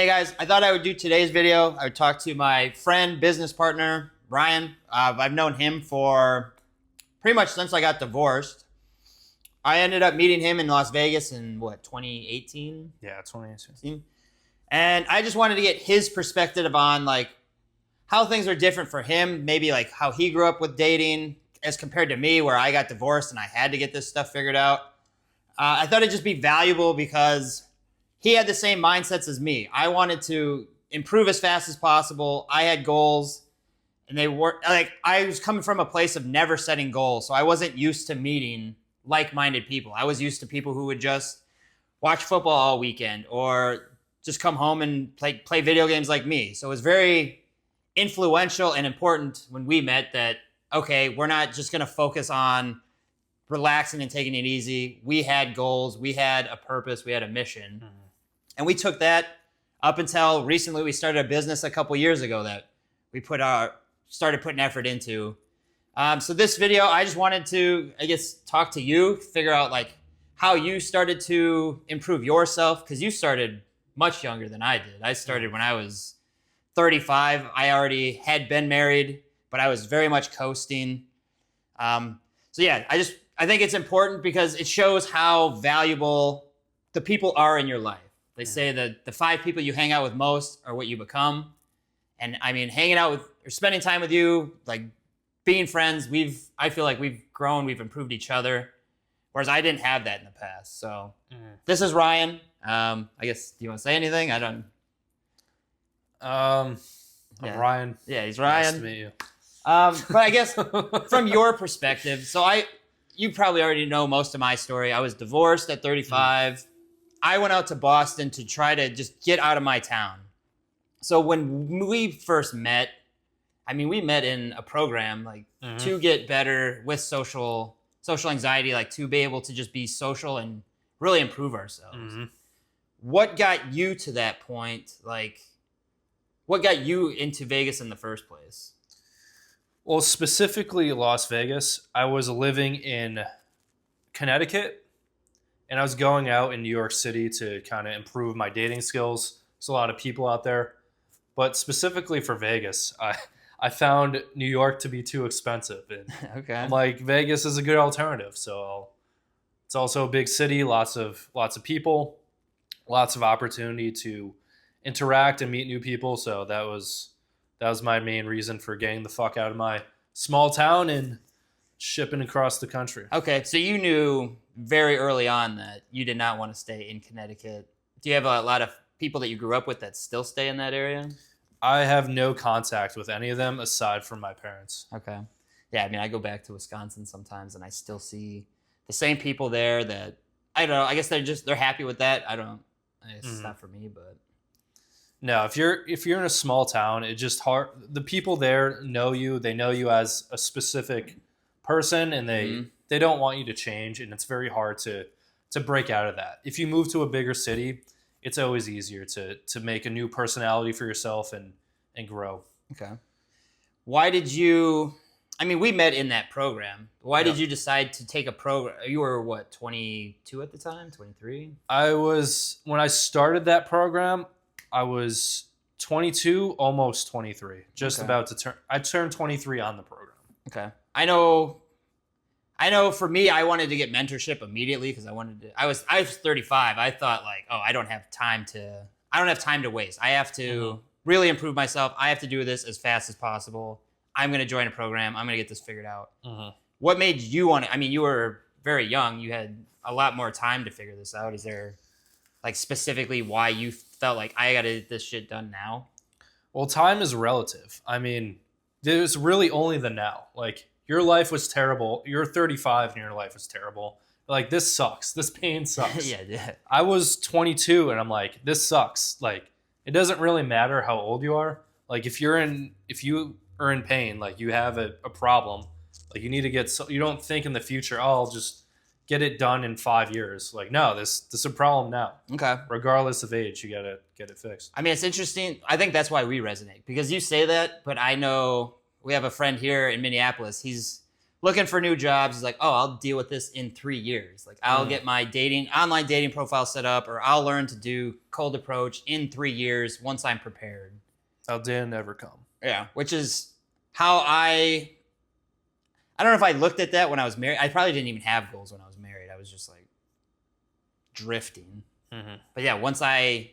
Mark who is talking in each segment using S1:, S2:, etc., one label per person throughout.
S1: Hey guys, I thought I would do today's video. I would talk to my friend, business partner, Ryan. I've known him for pretty much since I got divorced. I ended up meeting him in Las Vegas in 2018?
S2: Yeah, 2018.
S1: And I just wanted to get his perspective on like how things are different for him, maybe like how he grew up with dating as compared to me where I got divorced and I had to get this stuff figured out. I thought it'd just be valuable because he had the same mindsets as me. I wanted to improve as fast as possible. I had goals, and they were like, I was coming from a place of never setting goals. So I wasn't used to meeting like-minded people. I was used to people who would just watch football all weekend or just come home and play video games like me. So it was very influential and important when we met that, okay, we're not just going to focus on relaxing and taking it easy. We had goals. We had a purpose. We had a mission. Mm-hmm. And we took that up until recently. We started a business a couple years ago that we started putting effort into. So this video, I just wanted to, talk to you, figure out like how you started to improve yourself, because you started much younger than I did. I started when I was 35. I already had been married, but I was very much coasting. I think it's important because it shows how valuable the people are in your life. They say that the 5 people you hang out with most are what you become. And I mean, hanging out with or spending time with you, like being friends, I feel like we've grown, we've improved each other. Whereas I didn't have that in the past. So This is Ryan. I guess, do you want to say anything? I don't.
S2: I'm Ryan.
S1: Yeah, he's Ryan.
S2: Nice to meet you.
S1: But I guess from your perspective, you probably already know most of my story. I was divorced at 35. I went out to Boston to try to just get out of my town. So when we first met, I mean, we met in a program like to get better with social anxiety, like to be able to just be social and really improve ourselves. Mm-hmm. What got you to that point? Like, what got you into Vegas in the first place?
S2: Well, specifically Las Vegas, I was living in Connecticut, and I was going out in New York City to kind of improve my dating skills. There's a lot of people out there. But specifically for Vegas, I found New York to be too expensive. And
S1: okay.
S2: I'm like, Vegas is a good alternative. So it's also a big city, lots of people, lots of opportunity to interact and meet new people. So that was my main reason for getting the fuck out of my small town and shipping across the country.
S1: Okay, so you knew very early on that you did not want to stay in Connecticut. Do you have a lot of people that you grew up with that still stay in that area?
S2: I have no contact with any of them aside from my parents.
S1: Okay. Yeah, I mean, I go back to Wisconsin sometimes and I still see the same people there that, I don't know, I guess they're happy with that. It's not for me, but.
S2: No, if you're in a small town, it's just hard. The people there know you. They know you as a specific person, and they don't want you to change, and it's very hard to break out of that. If you move to a bigger city, it's always easier to make a new personality for yourself and grow.
S1: Okay. Why did you? I mean, we met in that program. Why did you decide to take a program? You were what, 22 at the time? 23?
S2: When I started that program, I was 22, almost 23. About to turn. I turned 23 on the program. Okay.
S1: I know for me, I wanted to get mentorship immediately because I was 35. I thought like, oh, I don't have time to waste. I have to really improve myself. I have to do this as fast as possible. I'm going to join a program. I'm going to get this figured out. What made you want to, I mean, you were very young. You had a lot more time to figure this out. Is there like specifically why you felt like I got to get this shit done now?
S2: Well, time is relative. I mean, there's really only the now. Like, your life was terrible. You're 35 and your life was terrible. Like, this sucks. This pain sucks.
S1: Yeah.
S2: I was 22 and I'm like, this sucks. Like, it doesn't really matter how old you are. Like, if you are in pain, like you have a problem, like you need to you don't think in the future, oh, I'll just get it done in 5 years. Like, no, this is a problem now. Okay. Regardless of age, you gotta get it fixed.
S1: I mean, it's interesting. I think that's why we resonate, because you say that, but I know we have a friend here in Minneapolis. He's looking for new jobs. He's like, oh, I'll deal with this in 3 years. Like, I'll get my online dating profile set up, or I'll learn to do cold approach in 3 years once I'm prepared.
S2: That didn't ever come.
S1: Yeah, which is how I don't know if I looked at that when I was married. I probably didn't even have goals when I was married. I was just like drifting. Mm-hmm. But yeah, once I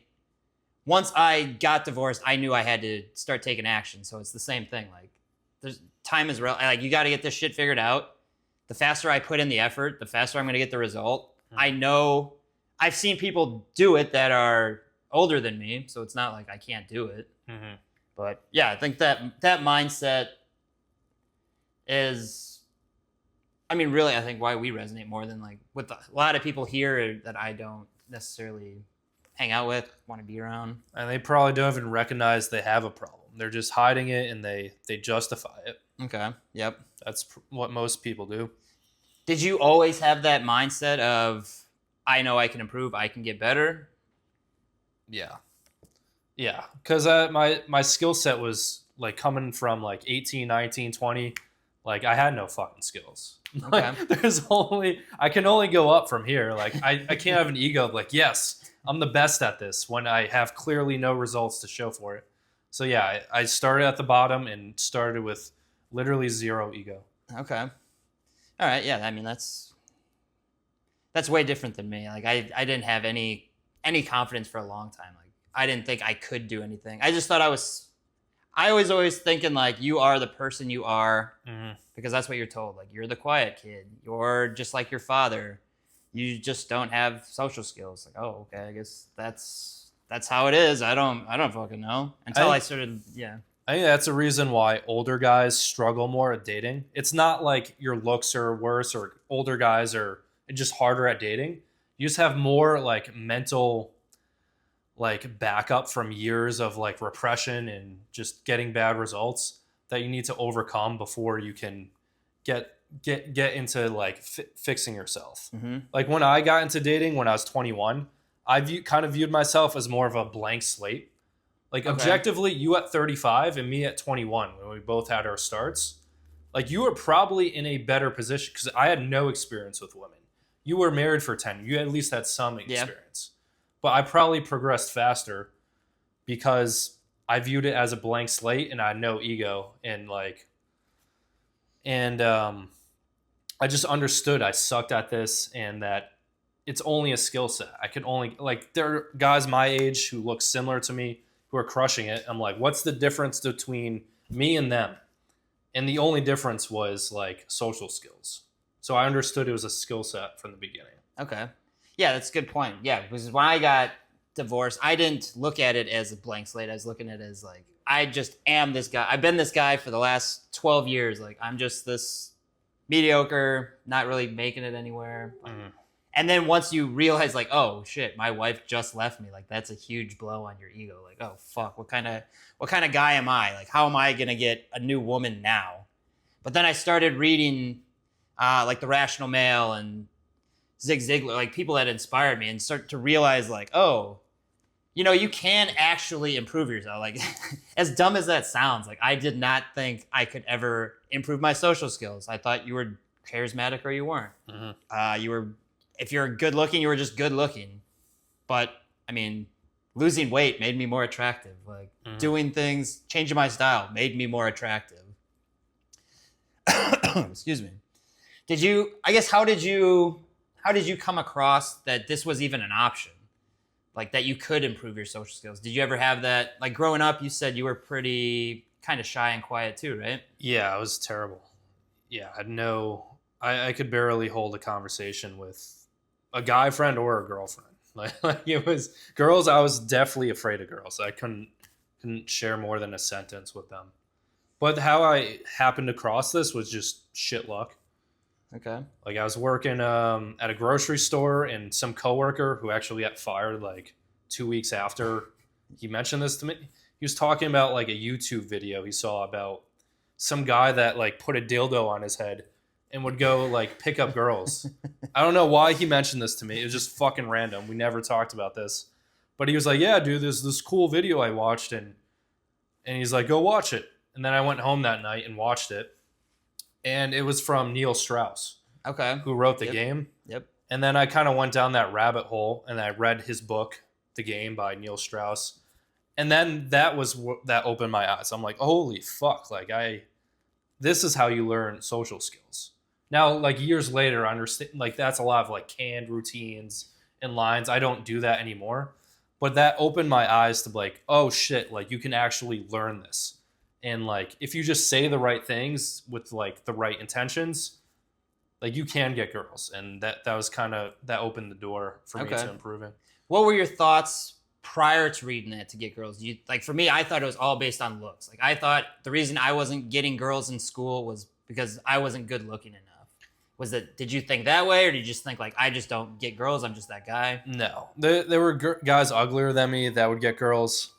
S1: got divorced, I knew I had to start taking action. So it's the same thing. Like, there's time is real. Like, you got to get this shit figured out. The faster I put in the effort, the faster I'm going to get the result. Mm-hmm. I know I've seen people do it that are older than me, so it's not like I can't do it. Mm-hmm. But yeah, I think that mindset is, I mean, really, I think why we resonate more than like with a lot of people here that I don't necessarily hang out with, want to be around.
S2: And they probably don't even recognize they have a problem. They're just hiding it and they justify it.
S1: Okay. Yep.
S2: That's what most people do.
S1: Did you always have that mindset of, I know I can improve, I can get better?
S2: Yeah. Yeah. Because my skill set was like coming from like 18, 19, 20. Like, I had no fucking skills.
S1: Okay.
S2: Like, I can only go up from here. Like, I can't have an ego of like, yes, I'm the best at this when I have clearly no results to show for it. So yeah, I started at the bottom and started with literally zero ego.
S1: Okay. All right. Yeah. I mean, that's way different than me. Like, I didn't have any confidence for a long time. Like, I didn't think I could do anything. I just thought I was always thinking like, you are the person you are, because that's what you're told. Like, you're the quiet kid. You're just like your father. You just don't have social skills. Like, oh, okay, I guess that's how it is. I don't fucking know until I started. Yeah.
S2: I think that's a reason why older guys struggle more at dating. It's not like your looks are worse or older guys are just harder at dating. You just have more like mental like backup from years of like repression and just getting bad results that you need to overcome before you can get into like fixing yourself. Mm-hmm. Like, when I got into dating when I was 21, I kind of viewed myself as more of a blank slate. Like, objectively, you at 35 and me at 21, when we both had our starts, like, you were probably in a better position because I had no experience with women. You were married for 10. You at least had some experience. Yeah. But I probably progressed faster because I viewed it as a blank slate and I had no ego and I just understood I sucked at this and that it's only a skill set. I could only, like, there are guys my age who look similar to me who are crushing it. I'm like, what's the difference between me and them? And the only difference was like social skills. So I understood it was a skill set from the beginning.
S1: Okay. Yeah, that's a good point. Yeah, because when I got divorced, I didn't look at it as a blank slate. I was looking at it as like, I just am this guy. I've been this guy for the last 12 years. Like, I'm just this mediocre, not really making it anywhere. Mm-hmm. And then once you realize like, oh shit, my wife just left me, like, that's a huge blow on your ego. Like, oh fuck, what kind of guy am I? Like, how am I gonna get a new woman now? But then I started reading like The Rational Male and Zig Ziglar, like people that inspired me, and start to realize like, oh, you know, you can actually improve yourself. Like, as dumb as that sounds, like, I did not think I could ever improve my social skills. I thought you were charismatic or you weren't. Mm-hmm. If you're good looking, you were just good looking. But I mean, losing weight made me more attractive. Like, doing things, changing my style made me more attractive. Excuse me. How did you come across that this was even an option? Like, that you could improve your social skills? Did you ever have that? Like, growing up, you said you were pretty kind of shy and quiet too, right?
S2: Yeah, I was terrible. Yeah, I could barely hold a conversation with a guy friend or a girlfriend. Like it was girls. I was definitely afraid of girls. I couldn't share more than a sentence with them. But how I happened to cross this was just shit luck.
S1: Okay.
S2: Like, I was working at a grocery store, and some coworker who actually got fired like 2 weeks after he mentioned this to me, he was talking about like a YouTube video he saw about some guy that like put a dildo on his head and would go like pick up girls. I don't know why he mentioned this to me. It was just fucking random. We never talked about this. But he was like, yeah, dude, there's this cool video I watched, and he's like, go watch it. And then I went home that night and watched it. and it was from Neil Strauss,
S1: Okay.
S2: who wrote the game.
S1: Yep.
S2: And then I kind of went down that rabbit hole, and I read his book, The Game by Neil Strauss. And then that was that opened my eyes. I'm like, holy fuck! Like this is how you learn social skills. Now, like years later, I understand. Like that's a lot of like canned routines and lines. I don't do that anymore. But that opened my eyes to like, oh shit! Like you can actually learn this. And like if you just say the right things with like the right intentions, like you can get girls. And that was kind of that opened the door for me to improving.
S1: What were your thoughts prior to reading that to get girls? Like for me, I thought it was all based on looks. Like I thought the reason I wasn't getting girls in school was because I wasn't good looking enough. Did you think that way, or did you just think like I just don't get girls, I'm just that guy?
S2: No, there were guys uglier than me that would get girls.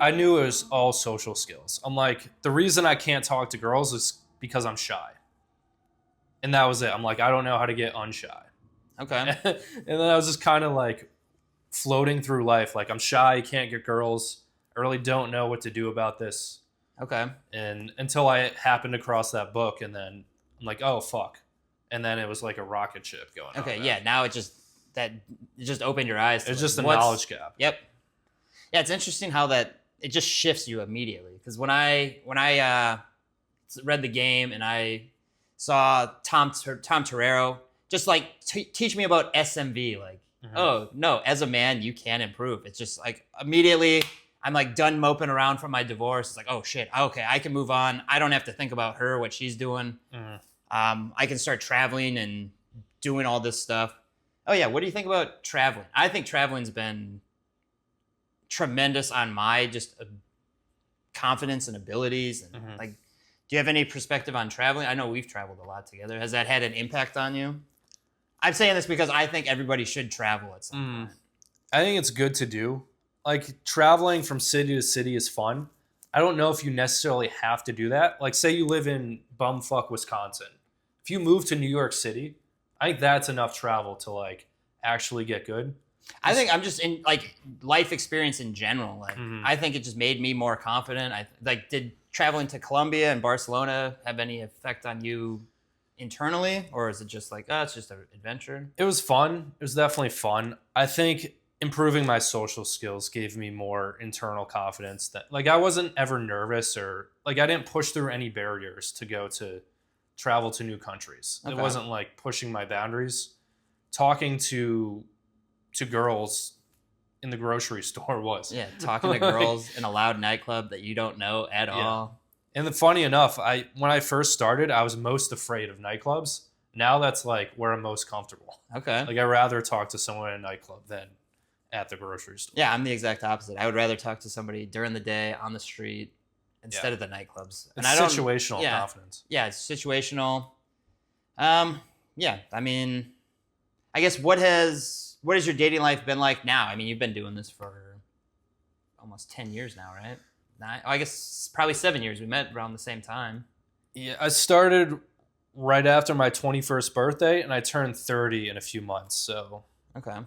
S2: I knew it was all social skills. I'm like, the reason I can't talk to girls is because I'm shy. And that was it. I'm like, I don't know how to get unshy.
S1: Okay.
S2: And then I was just kind of like floating through life. Like I'm shy, can't get girls. I really don't know what to do about this.
S1: Okay.
S2: And until I happened across that book, and then I'm like, oh fuck. And then it was like a rocket ship going on.
S1: Okay, yeah. Now it just opened your eyes.
S2: It's just a knowledge gap.
S1: Yep. Yeah, it's interesting how that it just shifts you immediately. Because when I read the game and I saw Tom Torero just like teach me about SMV, like, oh no, as a man you can improve. It's just like immediately I'm like done moping around from my divorce. It's like, oh shit, okay, I can move on. I don't have to think about her, what she's doing. I can start traveling and doing all this stuff. Oh yeah, what do you think about traveling? I think traveling's been tremendous on my just confidence and abilities. And like, do you have any perspective on traveling? I know we've traveled a lot together. Has that had an impact on you? I'm saying this because I think everybody should travel at some point.
S2: I think it's good to do. Like traveling from city to city is fun. I don't know if you necessarily have to do that. Like say you live in bumfuck Wisconsin. If you move to New York City, I think that's enough travel to like actually get good.
S1: I think I'm just in like life experience in general. Like I think it just made me more confident. Did traveling to Colombia and Barcelona have any effect on you internally, or is it just like, oh, it's just an adventure?
S2: It was fun. It was definitely fun. I think improving my social skills gave me more internal confidence that like I wasn't ever nervous or like I didn't push through any barriers to go to travel to new countries. It wasn't like pushing my boundaries. Talking to girls in the grocery store was.
S1: Yeah, talking to girls in a loud nightclub that you don't know at all.
S2: And funny enough, when I first started, I was most afraid of nightclubs. Now that's like where I'm most comfortable.
S1: Okay.
S2: Like I'd rather talk to someone in a nightclub than at the grocery store.
S1: Yeah, I'm the exact opposite. I would rather talk to somebody during the day on the street instead of the nightclubs.
S2: And it's situational confidence.
S1: Yeah, it's situational. Yeah, I mean, I guess what has your dating life been like now? I mean, you've been doing this for almost 10 years now, right? I guess probably 7 years. We met around the same time.
S2: Yeah, I started right after my 21st birthday, and I turned 30 in a few months, so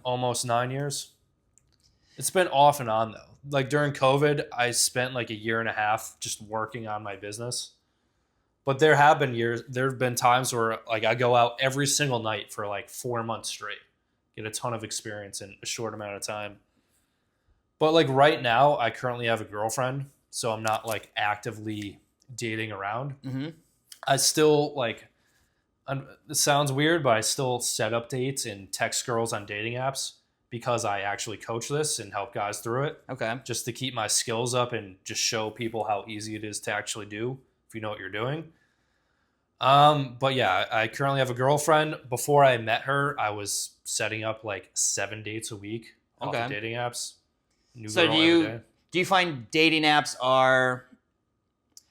S2: almost 9 years. It's been off and on, though. Like, during COVID, I spent, like, a year and a half just working on my business. But there have been times where, like, I go out every single night for, like, 4 months straight. Get a ton of experience in a short amount of time. But, like, right now, I currently have a girlfriend, so I'm not, like, actively dating around. I still, like, it sounds weird, but I still set up dates and text girls on dating apps because I actually coach this and help guys through it.
S1: Okay.
S2: Just to keep my skills up and just show people how easy it is to actually do if you know what you're doing. But yeah, I currently have a girlfriend. Before I met her, I was setting up like 7 dates a week off of dating apps.
S1: So do you find dating apps are,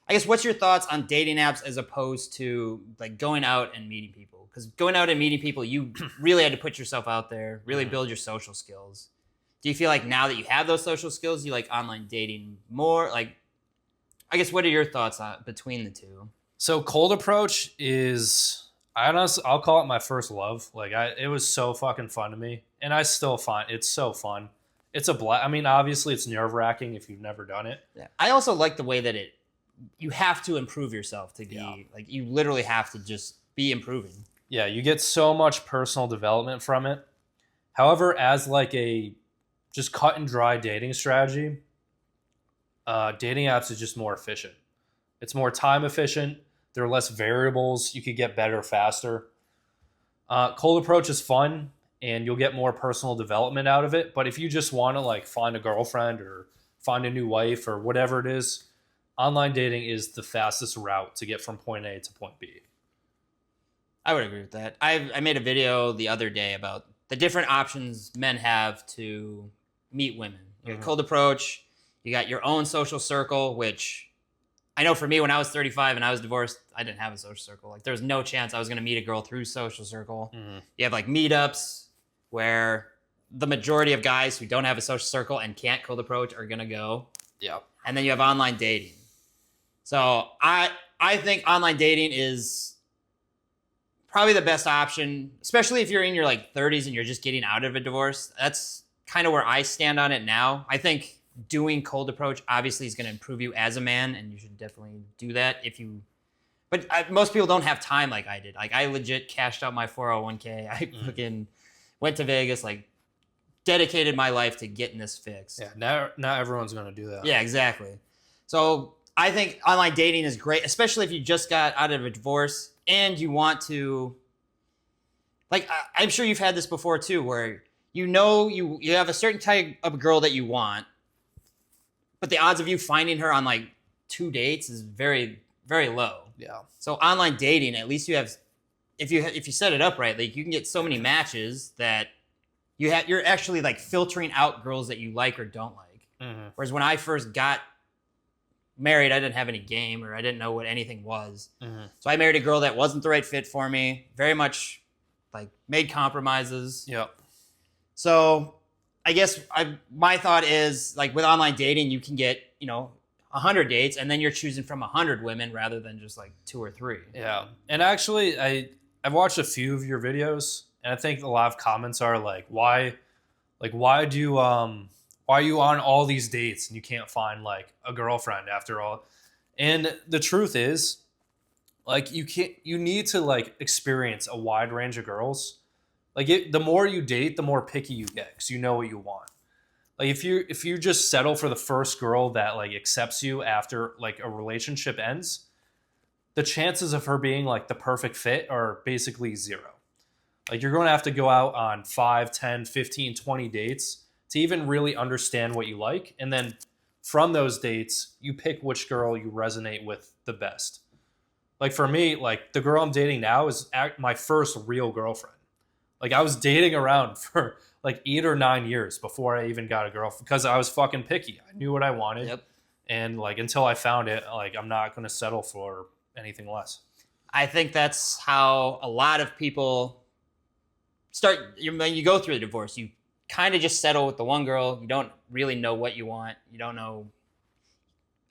S1: I guess, what's your thoughts on dating apps as opposed to like going out and meeting people? Because going out and meeting people, you really had to put yourself out there, really build your social skills. Do you feel like now that you have those social skills, you like online dating more? Like, I guess, what are your thoughts on between the two?
S2: So cold approach is, I'll call it my first love. Like it was so fucking fun to me, and I still find it's so fun. It's a I mean, obviously it's nerve wracking if you've never done it.
S1: Yeah. I also like the way that it you have to improve yourself to be like, you literally have to just be improving.
S2: Yeah, you get so much personal development from it. However, as like a just cut and dry dating strategy, dating apps is just more efficient. It's more time efficient. There are less variables. You could get better faster. Cold approach is fun, and you'll get more personal development out of it. But if you just want to like find a girlfriend or find a new wife or whatever it is, online dating is the fastest route to get from point A to point B.
S1: I would agree with that. I made a video the other day about the different options men have to meet women. You got cold approach. You got your own social circle, which I know for me, when I was 35 and I was divorced, I didn't have a social circle. Like, there was no chance I was going to meet a girl through social circle. You have like meetups where the majority of guys who don't have a social circle and can't cold approach are going to go.
S2: Yeah.
S1: And then you have online dating. So I think online dating is probably the best option, especially if you're in your like 30s and you're just getting out of a divorce. That's kind of where I stand on it now. I think doing cold approach obviously is going to improve you as a man, and you should definitely do that if you. But most people don't have time like I did. Like, I legit cashed out my 401k. I fucking went to Vegas, like dedicated my life to getting this fixed.
S2: Yeah, not everyone's going to do that.
S1: Yeah, exactly. So I think online dating is great, especially if you just got out of a divorce and you want to, like, I'm sure you've had this before too, where you know you have a certain type of girl that you want, but the odds of you finding her on like 2 dates is very, very low.
S2: Yeah.
S1: So online dating, at least you have, if you set it up right, like, you can get so many matches that you're actually like filtering out girls that you like or don't like. Whereas when I first got married, I didn't have any game, or I didn't know what anything was. So I married a girl that wasn't the right fit for me. Very much like made compromises.
S2: Yep.
S1: So I guess my thought is, like, with online dating, you can get, 100 dates, and then you're choosing from 100 women rather than just like 2 or 3.
S2: Yeah. And actually, I've watched a few of your videos, and I think a lot of comments are like, why are you on all these dates and you can't find like a girlfriend after all? And the truth is, like, you need to like experience a wide range of girls. Like, the more you date, the more picky you get, because you know what you want. Like, if you just settle for the first girl that like accepts you after like a relationship ends, the chances of her being like the perfect fit are basically zero. Like, you're going to have to go out on 5, 10, 15, 20 dates to even really understand what you like. And then from those dates, you pick which girl you resonate with the best. Like, for me, like, the girl I'm dating now is my first real girlfriend. Like, I was dating around for like 8 or 9 years before I even got a girlfriend, because I was fucking picky. I knew what I wanted.
S1: Yep. And
S2: like, until I found it, like, I'm not going to settle for anything less.
S1: I think that's how a lot of people start. When you go through a divorce, you kind of just settle with the one girl. You don't really know what you want. You don't know.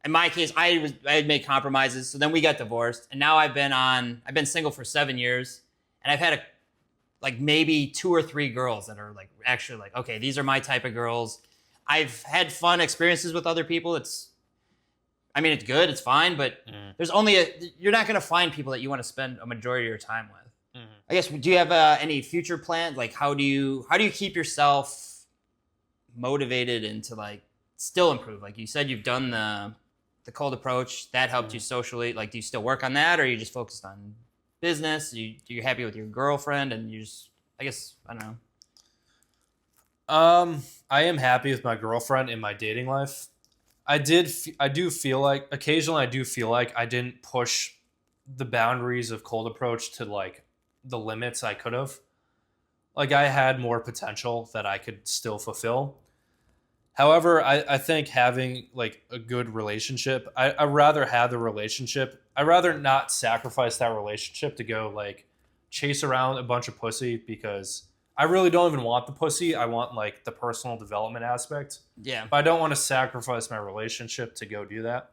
S1: In my case, I had made compromises, so then we got divorced, and now I've been single for 7 years, and I've had like maybe 2 or 3 girls that are like actually like, okay, these are my type of girls. I've had fun experiences with other people. It's good, it's fine, but there's you're not going to find people that you want to spend a majority of your time with. I guess, do you have any future plans? Like, how do you keep yourself motivated and to like still improve? Like you said, you've done the cold approach that helped you socially. Like, do you still work on that, or are you just focused on business? You're happy with your girlfriend, and you just, I guess, I don't know.
S2: I am happy with my girlfriend in my dating life. I do feel like occasionally I didn't push the boundaries of cold approach to like the limits I could have. Like, I had more potential that I could still fulfill. However, I think having like a good relationship, I'd rather have the relationship. I'd rather not sacrifice that relationship to go like chase around a bunch of pussy, because I really don't even want the pussy. I want like the personal development aspect.
S1: Yeah.
S2: But I don't want to sacrifice my relationship to go do that.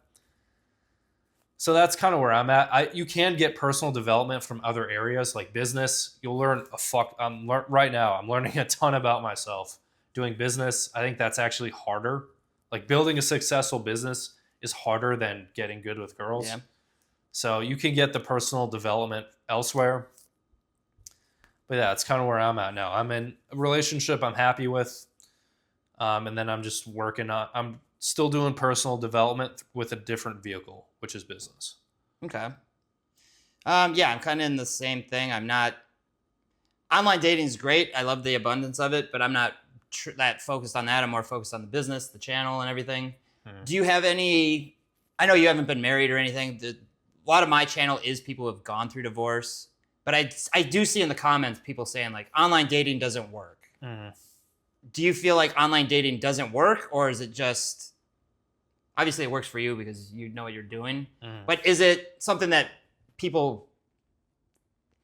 S2: So that's kind of where I'm at. You can get personal development from other areas like business. You'll learn right now I'm learning a ton about myself doing business. I think that's actually harder. Like, building a successful business is harder than getting good with girls.
S1: Yeah.
S2: So you can get the personal development elsewhere. But yeah, it's kind of where I'm at now. I'm in a relationship I'm happy with. And then I'm just I'm still doing personal development with a different vehicle, which is business.
S1: Okay. Yeah, I'm kind of in the same thing. I'm not. Online dating is great. I love the abundance of it, but I'm not that focused on that. I'm more focused on the business, the channel, and everything. Do you have any? I know you haven't been married or anything. A lot of my channel is people who have gone through divorce, but I do see in the comments people saying like online dating doesn't work. Do you feel like online dating doesn't work, or is it just obviously it works for you because you know what you're doing? But is it something that people?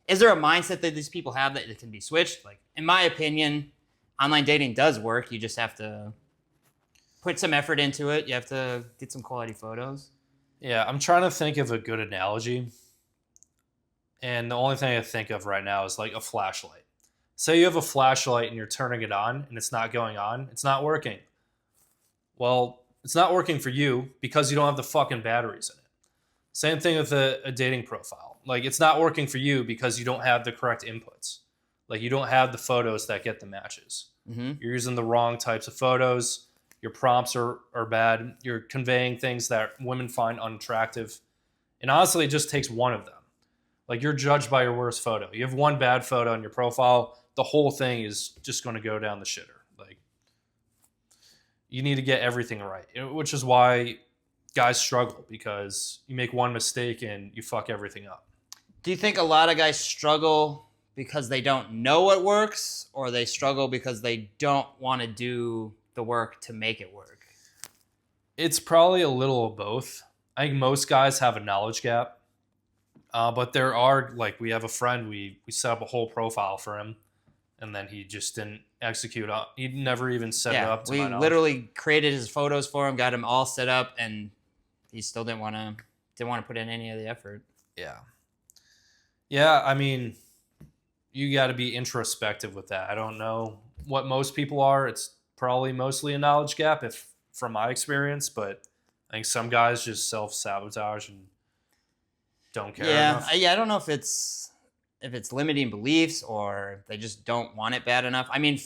S1: Is there a mindset that these people have that it can be switched? Like, in my opinion, online dating does work. You just have to put some effort into it. You have to get some quality photos.
S2: Yeah, I'm trying to think of a good analogy. And the only thing I think of right now is like a flashlight. Say you have a flashlight and you're turning it on and it's not going on. It's not working. Well, it's not working for you because you don't have the fucking batteries in it. Same thing with a dating profile. Like, it's not working for you because you don't have the correct inputs. Like, you don't have the photos that get the matches. You're using the wrong types of photos. Your prompts are bad. You're conveying things that women find unattractive. And honestly, it just takes one of them. Like, you're judged by your worst photo. You have one bad photo on your profile, the whole thing is just going to go down the shitter. Like, you need to get everything right, which is why guys struggle, because you make one mistake and you fuck everything up.
S1: Do you think a lot of guys struggle because they don't know what works, or they struggle because they don't want to do the work to make it work?
S2: It's probably a little of both. I think most guys have a knowledge gap. But there are, like, we have a friend, we set up a whole profile for him, and then he just didn't execute on. He never even set it up to my knowledge.
S1: We literally created his photos for him, got him all set up, and he still didn't want to put in any of the effort.
S2: Yeah, I mean, you got to be introspective with that. I don't know what most people are. It's probably mostly a knowledge gap, if from my experience, but I think some guys just self-sabotage and don't care enough.
S1: I don't know if it's limiting beliefs or they just don't want it bad enough. I mean,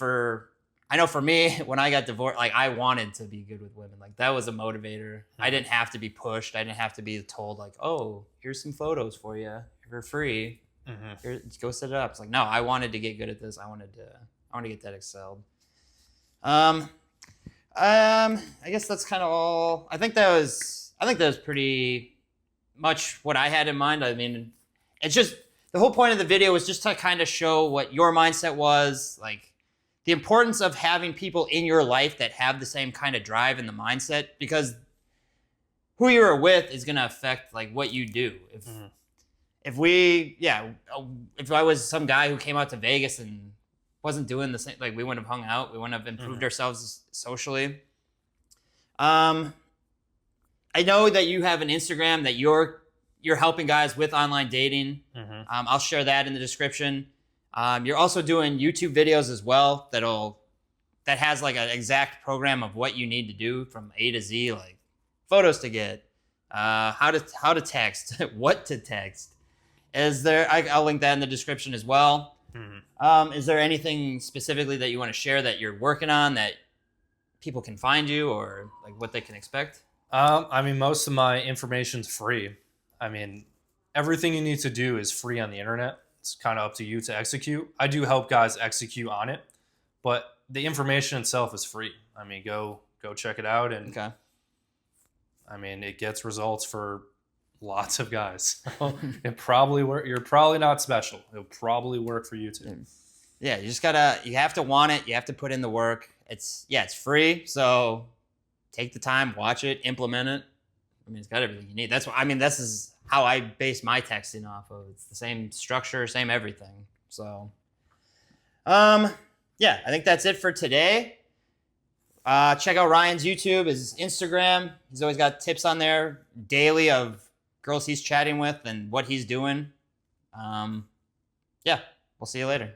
S1: I know for me, when I got divorced, like, I wanted to be good with women. Like, that was a motivator. I didn't have to be pushed. I didn't have to be told, like, oh, here's some photos for you for free. Here, go set it up. It's like, no, I wanted to get good at this. I want to get that excelled. I guess that's kind of all. I think that was pretty much what I had in mind. I mean, it's just the whole point of the video was just to kind of show what your mindset was, like the importance of having people in your life that have the same kind of drive and the mindset, because who you're with is going to affect like what you do. If I was some guy who came out to Vegas and wasn't doing the same, like, we wouldn't have hung out, we wouldn't have improved ourselves socially. I know that you have an Instagram that you're helping guys with online dating. I'll share that in the description. You're also doing YouTube videos as well that has like an exact program of what you need to do from A to Z, like photos to get, how to text, what to text. I'll link that in the description as well. Is there anything specifically that you want to share that you're working on that people can find you, or like what they can expect?
S2: I mean, most of my information's free. I mean, everything you need to do is free on the internet. It's kind of up to you to execute. I do help guys execute on it, but the information itself is free. I mean, go check it out, and I mean, it gets results for lots of guys. It probably work. You're probably not special. It'll probably work for you too.
S1: Yeah, you have to want it. You have to put in the work. It's free. So take the time, watch it, implement it. I mean, it's got everything you need. That's what, I mean, this is how I base my texting off of. It's the same structure, same everything. So, I think that's it for today. Check out Ryan's YouTube, his Instagram. He's always got tips on there daily of girls he's chatting with and what he's doing. We'll see you later.